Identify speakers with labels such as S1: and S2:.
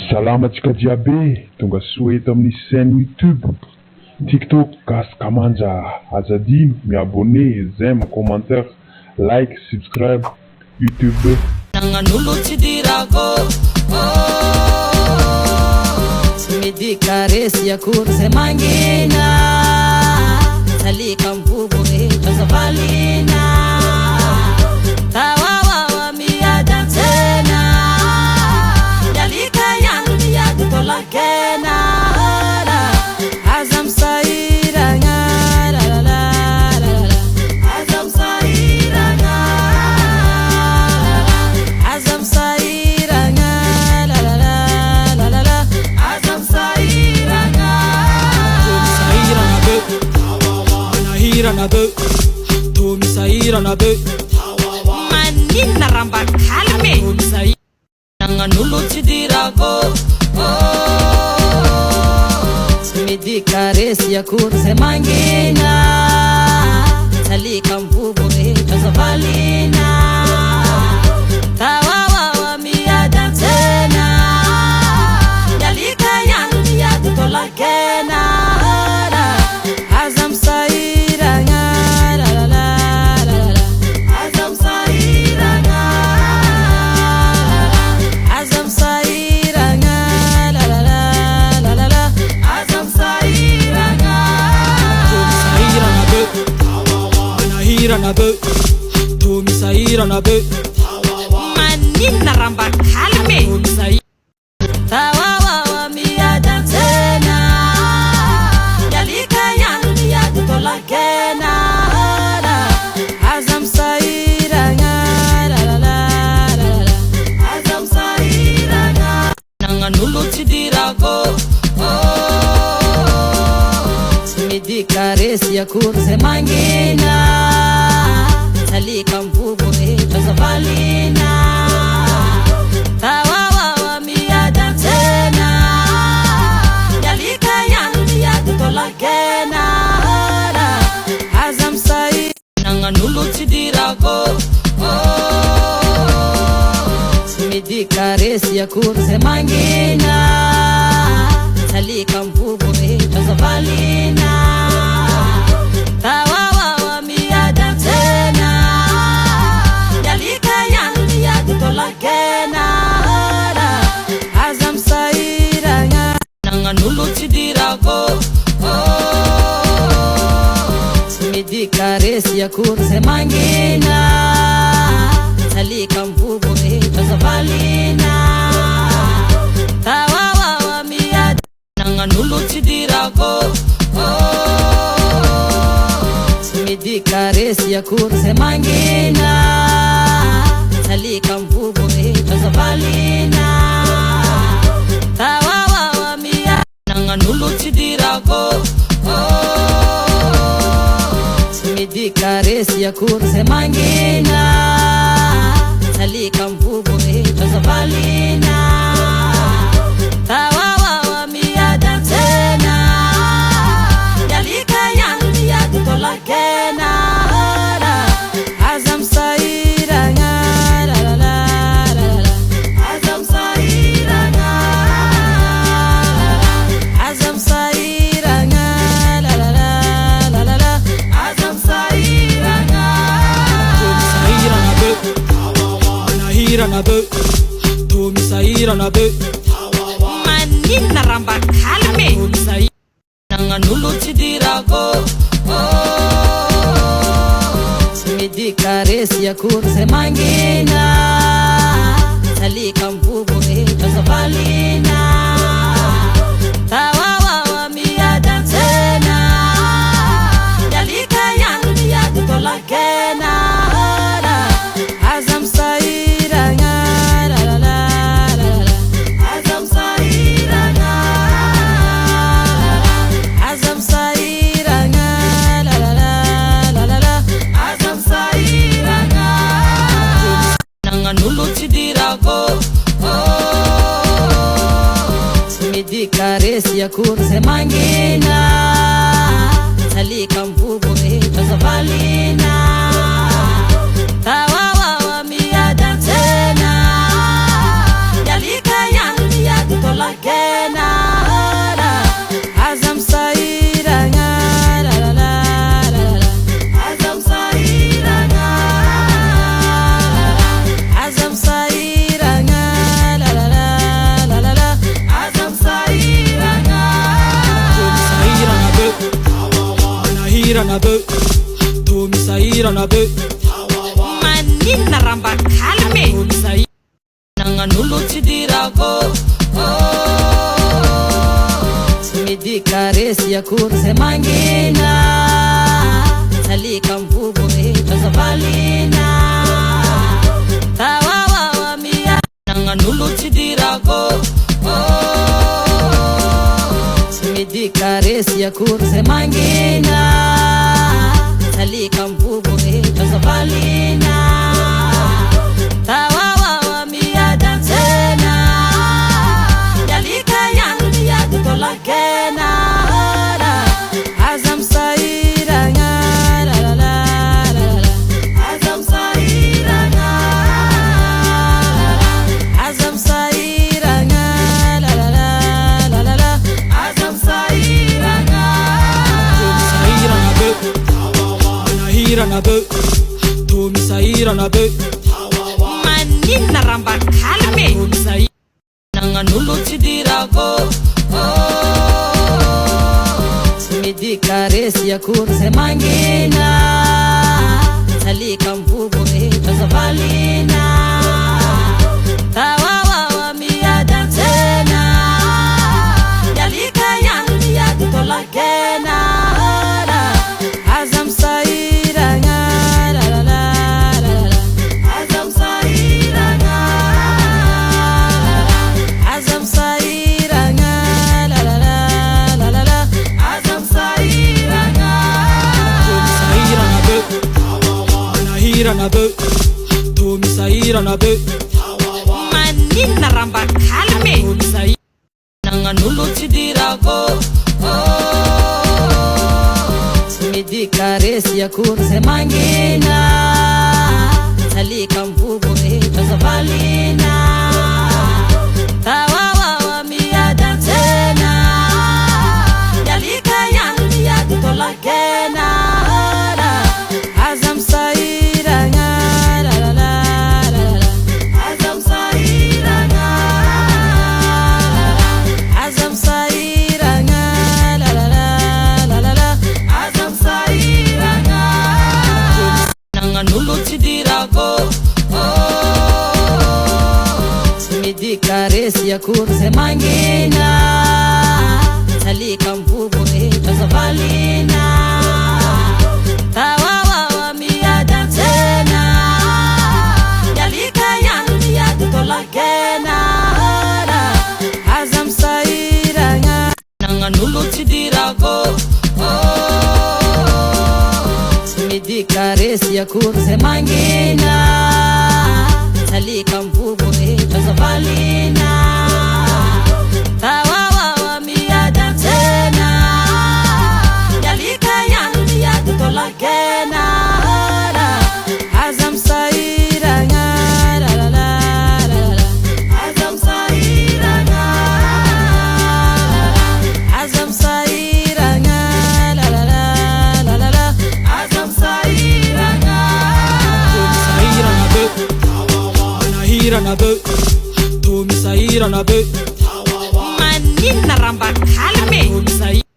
S1: Salamatsika jiaby tonga soa eto amin'ny chaîne YouTube, TikTok Gasy Kamanja. Azadino miabone, j'aime, commentaire, like, subscribe YouTube.
S2: Nangan'olo tsy dirako tsy midika resy akory zay mangina salika mbobo rehetra zavalina tawawawa miady antsena mialika ihany miady tolakena aza misahiragna aza misahiragna aza misahiragna aza misahiragna
S3: misahirana be to misahirana be
S2: manina ramba kalme nangan'olo tsy dirako tsy midika resy akory zay mangina salika mbobo rehetra zavalina tawawawa miady antsena mialika ihany miady tolakena aza misahiragna aza misahiragna aza misahiragna aza misahiragna
S3: misahirana be to misahirana be
S2: manina ramba kalme tawawawa miady antsena mialika ihany miady tolakena aza misahiragna aza misahiragna nangan'olo tsy dirako tsy midika resy akory zay mangina salika mbobo rehetra zavalina tawawawa miady antsena mialika ihany miady tolakena aza misahiragna nangan'olo tsy dirako tsy midika resy akory zay mangina salika mbobo rehetra zavalina tawawawa miady antsena mialika ihany miady tolakena aza misahiragna nangan'olo tsy dirako tsy midika resy akory zay mangina salika mbobo rehetra zavalina tawawawa miady nangan'olo tsy dirako tsy midika resy akory zay mangina salika mbobo rehetra zavalina tawawawa miady nangan'olo tsy dirako tsy midika resy akory zay mangina salika mbobo rehetra zavalina tawawawa miady antsena mialika ihany miady tolakena aza misahiragna aza misahiragna aza misahiragna aza misahiragna
S3: misahirana be to misahirana be
S2: manina ramba kalme nangan'olo tsy dirako tsy midika resy akory zay mangina salika mbobo rehetra zavalina tawawawa miady antsena mialika ihany miady tolakena aza misahiragna aza misahiragna aza misahiragna aza misahiragna nangan'olo tsy dirako tsy midika resy akory zay mangina salika mbobo rehetra zavalina tawawawa miady antsena mialika ihany miady tolakena
S3: be to misaira na be
S2: manina ramba kalme
S3: to misaira
S2: nanganulu tidirako Simidi karesi ya kurse mangina Salika mvugo tazavalina Tawawa wa miya nanganulu tidirako Simidi karesi ya kurse mangina Salika mvugo tazavalina Tawawa wa miya dansena Yalika yangu ya tutola kena Azam saira nga la la la la Azam saira nga Azam saira nga la la la la la Azam saira nga
S3: misaira na be manahira na be to misaira na be
S2: manina ramba kalme
S3: to misaira
S2: nanganulu tidirako Simidi karesi ya kurse mangina Salika mvugo tazavalina Tawawa wa miya dansena Yalika yangu ya tutola kena Azam saira nga la la la la Azam saira nga Azam saira nga la la la la la Azam saira nga
S3: misaira na be manahira na be to misaira na be
S2: manina ramba kalme
S3: to misaira
S2: nanganulu tidirako Simidi karesi ya kurse mangina Salika mvugo tazavalina Tawawa wa miya dansena Yalika yangu ya tutola kena Azam saira nga la la la la Azam saira nga Azam saira nga la la la la Azam saira nga nanganulu tidirako Simidi karesi ya kurse mangina Salika mvugo tazavalina Tawawa wa miya dansena Yalika yangu ya tutola kena Azam saira nga nanganulu tidirako Simidi karesi ya kurse mangina Salika mvugo tazavalina Tawawa wa miya dansena Yalika yangu ya tutola kena Azam saira nga la la la la Azam saira nga Azam saira nga la la la la Azam saira nga
S3: misaira na be manahira na be to misaira na be
S2: manina ramba kalme
S3: to misaira